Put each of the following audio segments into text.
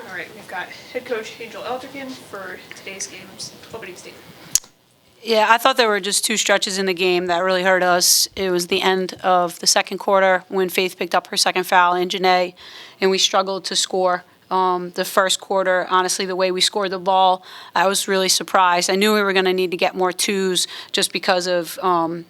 All right, we've got head coach Angel Elderkin for today's game's opening statement. Yeah, I thought there were just two stretches in the game that really hurt us. It was the end of the second quarter when Faith picked up her second foul in Janae, and we struggled to score. The first quarter, honestly, the way we scored the ball, I was really surprised. I knew we were going to need to get more twos just because of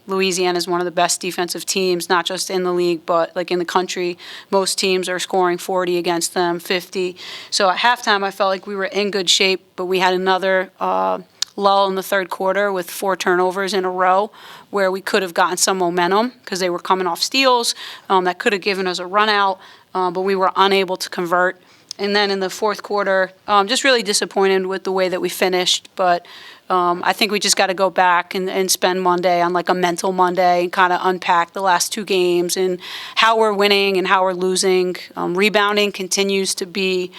Louisiana is one of the best defensive teams, not just in the league, but like in the country. Most teams are scoring 40 against them, 50. So at halftime, I felt like we were in good shape, but we had another lull in the third quarter with 4 turnovers in a row where we could have gotten some momentum because they were coming off steals that could have given us a run out, but we were unable to convert. And then in the fourth quarter, just really disappointed with the way that we finished. But I think we just got to go back and spend Monday on like a mental Monday and kind of unpack the last 2 games and how we're winning and how we're losing. Rebounding continues to be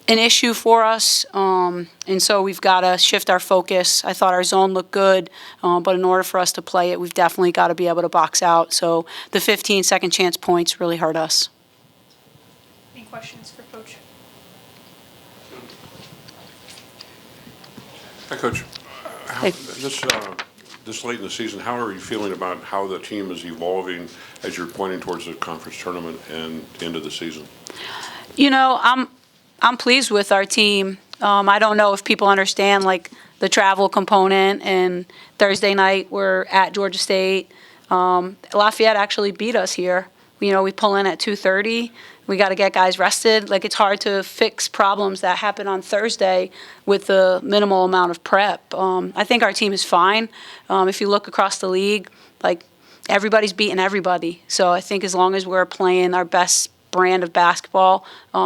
an issue for us, and so we've got to shift our focus. I thought our zone looked good, but in order for us to play it, we've definitely got to be able to box out. So the 15 second chance points really hurt us. Any questions for Coach? Hi, Coach. Hey. This late in the season, how are you feeling about how the team is evolving as you're pointing towards the conference tournament and the end of the season? You know, I'm pleased with our team. I don't know if people understand like the travel component. And Thursday night we're at Georgia State. Lafayette actually beat us here. You know, we pull in at 2:30. We got to get guys rested. Like, it's hard to fix problems that happen on Thursday with the minimal amount of prep. I think our team is fine. If you look across the league, like, everybody's beating everybody. So I think as long as we're playing our best brand of basketball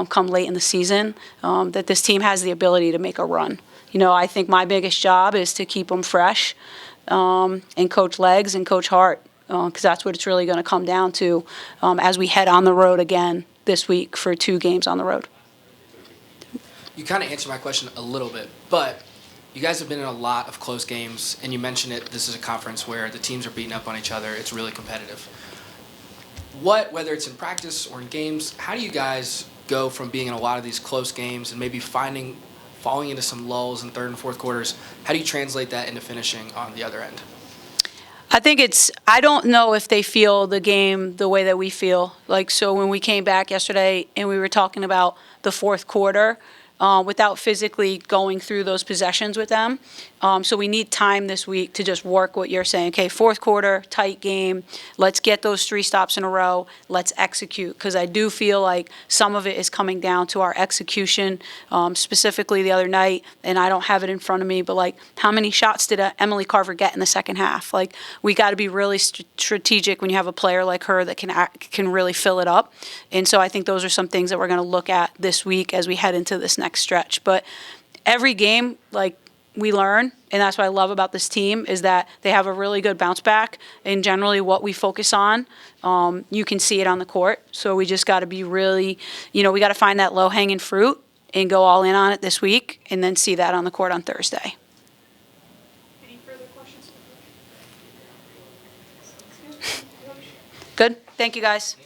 come late in the season, that this team has the ability to make a run. You know, I think my biggest job is to keep them fresh and coach legs and coach heart, because that's what it's really going to come down to as we head on the road again this week for 2 games on the road. You kind of answered my question a little bit, but you guys have been in a lot of close games, and you mentioned it. This is a conference where the teams are beating up on each other. It's really competitive. Whether it's in practice or in games, how do you guys go from being in a lot of these close games and maybe falling into some lulls in third and fourth quarters? How do you translate that into finishing on the other end? I think I don't know if they feel the game the way that we feel. Like, so when we came back yesterday and we were talking about the fourth quarter, without physically going through those possessions with them. So we need time this week to just work what you're saying. Okay, fourth quarter, tight game. Let's get those 3 stops in a row. Let's execute. Because I do feel like some of it is coming down to our execution, specifically the other night, and I don't have it in front of me, but like, how many shots did Emily Carver get in the second half? Like, we got to be really strategic when you have a player like her that can really fill it up. And so I think those are some things that we're going to look at this week as we head into this next stretch. But every game, like, we learn, and that's what I love about this team, is that they have a really good bounce back, and generally what we focus on, you can see it on the court. So we just got to be really, we got to find that low-hanging fruit and go all in on it this week, and then see that on the court on Thursday. Any further questions? Good? Thank you, guys.